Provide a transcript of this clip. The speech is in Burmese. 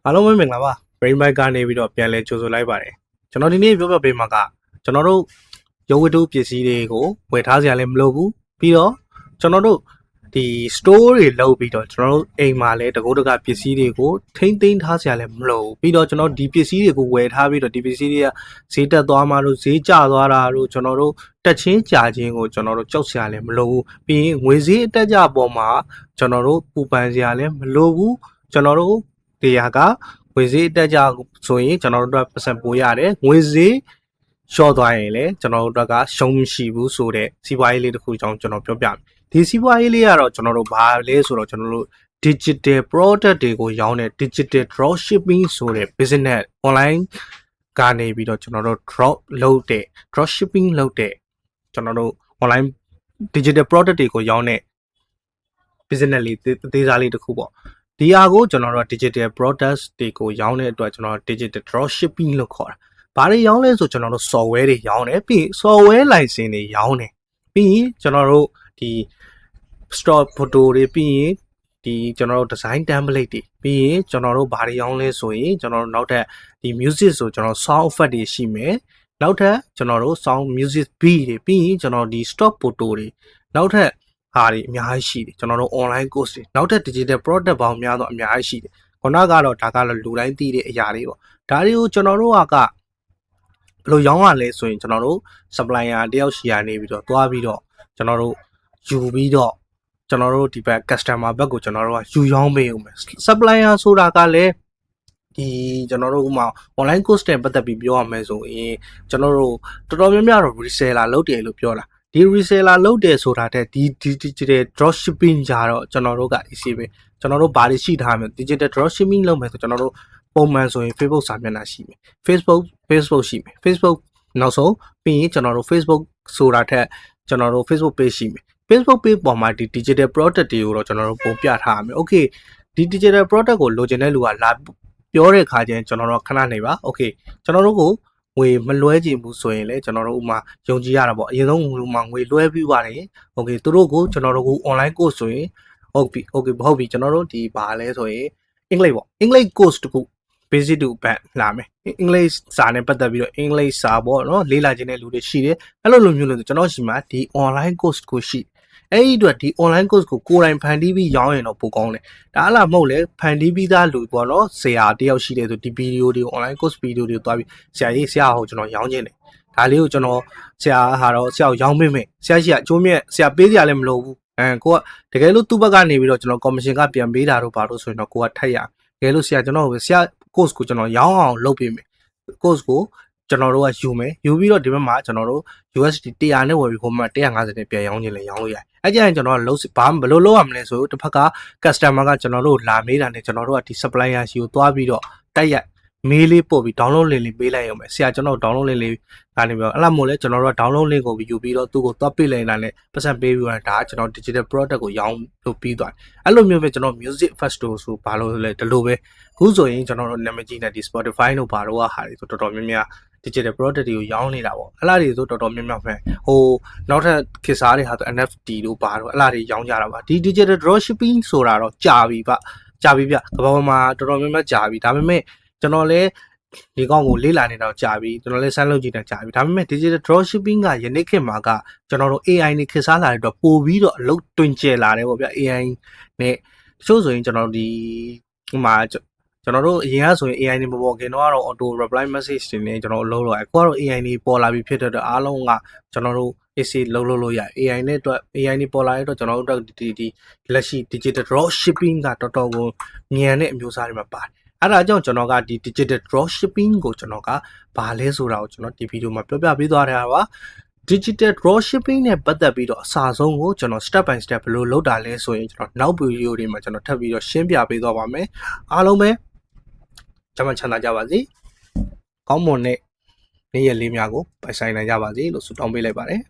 အားလုံးပဲမင်္ဂလာပါ Brain Bike ကနေပြီးတော့ပြန်လဲကြိုဆိုလိုက်ပါတယ်ကျွန်တော်ဒီနေ့ပြောပြပေးမှာကကျွန်တော်တို့ရုပ်ဝတ္ထုပစ္စည်းတွေကိုဝယ်ထားစရာလည်းမလိုဘူးပြီးတော့ကျွန်တော်တို့ဒီ store တွေလုပ်ပြီးတော့ကျွန်တော်တို့အိမ်မှာလည်းတကုတ်တကပစ္စည်းတွေကိုထိမ့်သိမ်းထားစရာလည်းမလိုဘူးပြီးတော့ကျွန်တော်ဒီပစ္စည်းတွေကိုဝယ်ထားပြီးတော့ဒီပစ္စည်းတွေကဈေးတက်သွားမှလို့ဈေးကျသွားတာတို့ကျွန်တော်တို့တက်ချင်းကြာချင်းကိုကျွန်တော်တို့ကြောက်စရာလည်းမလိုဘူးပြီးရင်ငွေဈေးအတက်ကြပေါ်မှာကျွန်တော်တို့ပူပန်စရာလည်းမလိုဘူးကျွန်တော်တို့တရားကငွေဈေးတက်ကြဆိုရင်ကျွန်တော်တို့ပတ်စံပိုးရတယ်ငွေဈေးလျှော့သွားရင်လည်းကျွန်တော်တို့ကရှုံးမရှိဘူးဆိုတဲ့စီးပွားရေးလေးတစ်ခုကြောင့်ကျွန်တော်ပြောပြမယ်ဒီစီးပွားရေးလေးကတော့ကျွန်တော်တို့ဘာလဲဆိုတော့ကျွန်တော်တို့ digital product တွေကိုရောင်းတဲ့ digital drop shipping ဆိုတဲ့ business online ကနေပြီးတော့ကျွန်တော်တို့ drop shipping လုပ်တဲ့ကျွန်တော်တို့ online digital product တွေကိုရောင်းတဲ့ business လေးသေးစားလေးတစ်ခုပေါ့ဒီဟာကိုကျွန်တော်တို့ digital products တွေကိုရောင်းတဲ့အတွက်ကျွန်တော် digital drop shipping လို့ခေါ်တာ။ဘာတွေရောင်းလဲဆိုကျွန်တော်တို့ software တွေရောင်းတယ်ပြီး software license တွေရောင်းတယ်ပြီးရင်ကျွန်တော်တို့ဒီ stock photo တွေပြီးရင်ဒီကျွန်တော်တို့ design template တွေပြီးရင်ကျွန်တော်တို့ဘာတွေရောင်းလဲဆိုရင်ကျွန်တော်တို့နောက်ထပ်ဒီ music ဆိုကျွန်တော် sound effect တွေရှိမယ်နောက်ထပ်ကျွန်တော်တို့ sound music beat တွေပြီးရင်ကျွန်တော်ဒီ stock photo တွေနောက်ထပ်ဟာတွေအများကြီးရှိတယ်ကျွန်တော်တို့ online course တွေနောက်ထပ် digital product ပေါင်းများတော့အများကြီးရှိတယ်ခုနကတော့ဒါကတော့လူတိုင်းသိတဲ့အရာလေးပေါ့ဒါတွေကိုကျွန်တော်တို့ကဘယ်လိုရောင်းရလဲဆိုရင်ကျွန်တော်တို့ supplier တယောက်ရှိရနေပြီးတော့တွားပြီးတော့ကျွန်တော်တို့ယူပြီးတော့ကျွန်တော်တို့ဒီဘက် customer ဘက်ကိုကျွန်တော်တို့ကယူရောင်းပေးဦးမယ် supplier ဆိုတာကလည်းဒီကျွန်တော်တို့ဥမာ online course တွေပတ်သက်ပြီးပြောရမယ်ဆိုရင်ကျွန်တော်တို့တော်တော်များများတော့ reseller လုပ်တယ်လို့ပြောတာဒီ reseller လုပ်တယ်ဆိုတာတဲ့ဒီ digital drop shipping ကြတော့ကျွန်တော်တို့က easy ပဲကျွန်တော်တို့ဘာတွေရှိထားမလဲ digital drop shipping လုပ်မယ်ဆိုကျွန်တော်တို့ပုံမှန်ဆိုရင် Facebook စာမျက်နှာရှိမယ် Facebook ရှိမယ် Facebook နောက်ဆုံးပြီးရင်ကျွန်တော်တို့ Facebook ဆိုတာထက်ကျွန်တော်တို့ Facebook page ရှိမယ် Facebook page ပေါ်မှာဒီ digital product တွေကိုတော့ကျွန်တော်တို့ပုံပြထားရမယ် okay ဒီ digital product ကိုလိုချင်တဲ့လူကလာပြောတဲ့ခါကျရင်ကျွန်တော်တို့ခဏနေပါ okay ကျွန်တော်တို့ကိုငွေမလွှဲချင်ဘူးဆိုရင်လည်းကျွန်တော်တို့ဥမာယုံကြည်ရတာပေါ့အရင်ဆုံးဥမာငွေလွှဲပြီးပါတယ်โอเคသူတို့ကိုကျွန်တော်တို့ကို online course ဆိုရင်ဟုတ်ပြီကျွန်တော်တို့ဒီဘာလဲဆိုရင်အင်္ဂလိပ်ပေါ့အင်္ဂလိပ် course တခု basic to advanced လာမယ်အင်္ဂလိပ်စာနဲ့ပတ်သက်ပြီးတော့အင်္ဂလိပ်စာပေါ့နော်လေ့လာခြင်းတဲ့လူတွေရှိတယ်အဲ့လိုမျိုးလို့ကျွန်တော်ရှိမှာဒီ online course ကိုရှိအဲ့ဒီအတွက်ဒီ online course ကိုကိုယ်တိုင်ဖန်တီးပြီးရောင်းရင်တော့ပိုကောင်းတယ်ဒါအလားမဟုတ်လေဖန်တီးပြီးသားလူပေါ့နော်ဆရာတယောက်ရှိတယ်ဆိုဒီဗီဒီယိုတွေ online course ဗီဒီယိုတွေကိုတွားပြီးဆရာဟိုကျွန်တော်ရောင်းခြင်းတယ်ဒါလေးကိုကျွန်တော်ဆရာဟာတော့ဆရာကိုရောင်းပေးမယ်ဆရာရှိကအကျိုးမြတ်ဆရာပေးစရာလည်းမလိုဘူးကိုကတကယ်လို့သူ့ဘက်ကနေပြီးတော့ကျွန်တော် commission ကပြန်ပေးတာတော့ဘာလို့ဆိုရင်တော့ကိုကထက်ရတကယ်လို့ဆရာကျွန်တော်ဆရာ course ကိုကျွန်တော်ရောင်းအောင်လုပ်ပေးမယ် course ကိုကျွန်တော်တို့ကယူမယ်ယူပြီးတော့ဒီဘက်မှာကျွန်တော်တို့ USD 100နဲ့ဝယ်ပြီးဟိုမှာ150နဲ့ပြန်ရောင်းခြင်းလည်းရောင်းလို့ရတယ်အဲ့ကြရင်ကျွန်တော်ကလုံးဘာဘယ်လိုလုပ်ရမလဲဆိုတစ်ဖက်က customer ကကျွန်တော်တို့လာမေးတာနဲ့ကျွန်တော်တို့ကဒီ supplier ရှိကိုသွားပြီးတော့တိုက်ရိုက်မေးလေးပို့ပြီး download link လေးပေးလိုက်ရုံပဲဆရာကျွန်တော် download link လေးကနေပြီးတော့အဲ့လိုမျိုးလဲကျွန်တော်တို့က download link ကိုယူပြီးတော့သူ့ကိုသွားပေးလိုက်တာနဲ့ပတ်စံပေးပြီးတော့ဒါကကျွန်တော် digital product ကိုရောင်းလို့ပြီးသွားတယ်အဲ့လိုမျိုးပဲကျွန်တော် music festival ဆိုဘာလို့လဲဒီလိုပဲအခုဆိုရင်ကျွန်တော်တို့နာမည်ကြီးတဲ့ဒီ Spotify တို့ဘာတို့ကဟာတွေဆိုတော်တော်များများ digital product တွေကိုရောင်းနေတာပေါ့အဲ့လားတွေဆိုတော်တော်များများပဲဟိုနောက်ထပ်ခေတ်စားတွေဟာဆို NFT တို့ဘာတို့အဲ့လားတွေရောင်းကြတာပါဒီ digital drop shipping ဆိုတာတော့ကြာပြီဗျကဘာပေါ်မှာတော်တော်များများကြာပြီဒါပေမဲ့ကျွန်တော်လည်းဒီကောင်ကိုလေ့လာနေတော့ကြာပြီကျွန်တော်လည်းစမ်းလုပ်ကြည့်တာကြာပြီဒါပေမဲ့ digital drop shipping ကယနေ့ခေတ်မှာကကျွန်တော်တို့ AI နဲ့ခေတ်စားလာတဲ့အတွက်ပို့ပြီးတော့အလုပ်တွင်ကျယ်လာတယ်ပေါ့ဗျ AI နဲ့တချို့ဆိုရင်ကျွန်တော်ဒီဟိုမှာကျွန်တော်တို့အရင်ကဆိုရင် AI နေမပေါ်ခင်တော့ auto reply message တွေနဲ့ကျွန်တော်လုပ်လို့ရတယ်အခုကတော့ AI နေပေါ်လာပြီးဖြစ်တဲ့အတွက်အားလုံးကကျွန်တော်တို့ AC လုပ်လို့ရ AI နဲ့အတွက် AI နေပေါ်လာတဲ့အတွက်ကျွန်တော်တို့ဒီလက်ရှိ digital drop shipping ကတော်တော်ကိုမြန်တဲ့အမျိုးအစားတွေမှာပါတယ်အဲ့ဒါကြောင့်ကျွန်တော်ကဒီ digital drop shipping ကိုကျွန်တော်ကဘာလဲဆိုတာကိုကျွန်တော်ဒီဗီဒီယိုမှာပြောပြပေးသွားတာပါ digital drop shipping နဲ့ပတ်သက်ပြီးတော့အစားဆုံးကိုကျွန်တော် step by step ဘယ်လိုလုပ်တာလဲဆိုရင်ကျွန်တော်နောက်ဗီဒီယိုတွေမှာကျွန်တော်ထပ်ပြီးတော့ရှင်းပြပေးသွားပါမယ်အားလုံးပဲကျမချမ်းသာကြပါစေကောင်းမွန်တဲ့နေ့ရက်လေးများကိုပိုင်ဆိုင်နိုင်ကြပါစေလို့ဆုတောင်းပေးလိုက်ပါတယ်